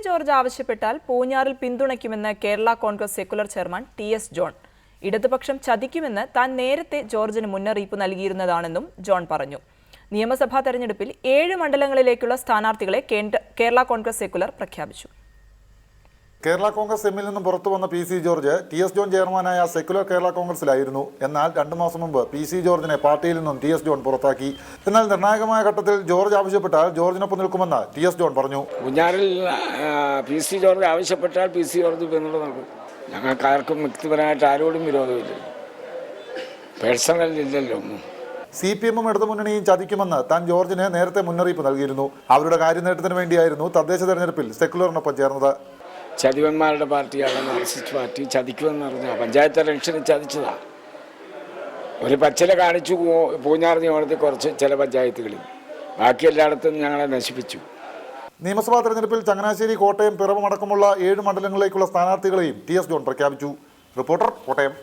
George ആവശ്യപ്പെട്ടാൽ പൂഞ്ഞാറിൽ പിന്തുണയ്ക്കുമെന്ന് Kerala Congress secular chairman T S. John. ഇടതുപക്ഷം ചതിക്കുമെന്ന് താൻ നേരത്തെ ജോർജിന് മുന്നറിയിപ്പ് നൽകിയിരുന്നതാണെന്നും ജോൺ പറഞ്ഞു. നിയമസഭാ തെരഞ്ഞെടുപ്പിൽ 7 മണ്ഡലങ്ങളിലേക്കുള്ള സ്ഥാനാർത്ഥികളെ കേരള കോൺഗ്രസ് സെക്കുലർ പ്രഖ്യാപിച്ചു. കേരള കോൺഗ്രസ് എമ്മിൽ നിന്നും പുറത്തു വന്ന പി.സി. George TS. ജോൺ ചെയർമാനായ സെക്കുലർ കേരള കോൺഗ്രസിലായിരുന്നു. എന്നാൽ 2 മാസം മുമ്പ് പി.സി. ജോർജിനെ പാർട്ടിയിൽ നിന്നും ടി.എസ്. ജോൺ പുറത്താക്കി. എന്നാൽ നിർണായകമായ ഘട്ടത്തിൽ ജോർജ് ആവശ്യപ്പെട്ടാൽ ജോർജിനൊപ്പം നിൽക്കുമെന്ന് ടി.എസ്. ജോൺ പറഞ്ഞു. പൂഞ്ഞാറിൽ പി.സി. ജോർജ് ആവശ്യപ്പെട്ടാൽ പി.സി. ജോർജ് പിന്തുണ നൽകും. ഞങ്ങൾക്ക് ആർക്കും വ്യക്തിപരമായിട്ട് ആരോടും വിരോധമില്ല, പേഴ്സണലില്ലല്ലോ ഒന്നും. CPM-ഉം ഇടതുമുന്നണിയും ചതിക്കുമെന്ന് താൻ ജോർജിന് നേരത്തെ മുന്നറിയിപ്പ് നൽകിയിരുന്നു. അവരുടെ കാര്യനേട്ടത്തിന് വേണ്ടിയായിരുന്നു തദ്ദേശ തെരഞ്ഞെടുപ്പിൽ സെക്കുലറിനൊപ്പം ചേർന്നത്. ചതിവന്മാരുടെ പാർട്ടിയാണ് മാർക്സിസ്റ്റ് പാർട്ടി. ചതിക്കുമെന്ന് പറഞ്ഞാൽ പഞ്ചായത്ത് ഇലക്ഷനിൽ ചതിച്ചതാണ്. ഒരു പച്ചില കാണിച്ചു പൂഞ്ഞാർ നിയമത്തിൽ കുറച്ച് ചില പഞ്ചായത്തുകളിൽ, ബാക്കി എല്ലായിടത്തും ഞങ്ങളെ നശിപ്പിച്ചു. നിയമസഭാ തെരഞ്ഞെടുപ്പിൽ ചങ്ങനാശ്ശേരി, കോട്ടയം, പിറവം അടക്കമുള്ള 7 മണ്ഡലങ്ങളിലേക്കുള്ള സ്ഥാനാർത്ഥികളെയും ടി.എസ്. ജോൺ പ്രഖ്യാപിച്ചു. റിപ്പോർട്ടർ, കോട്ടയം.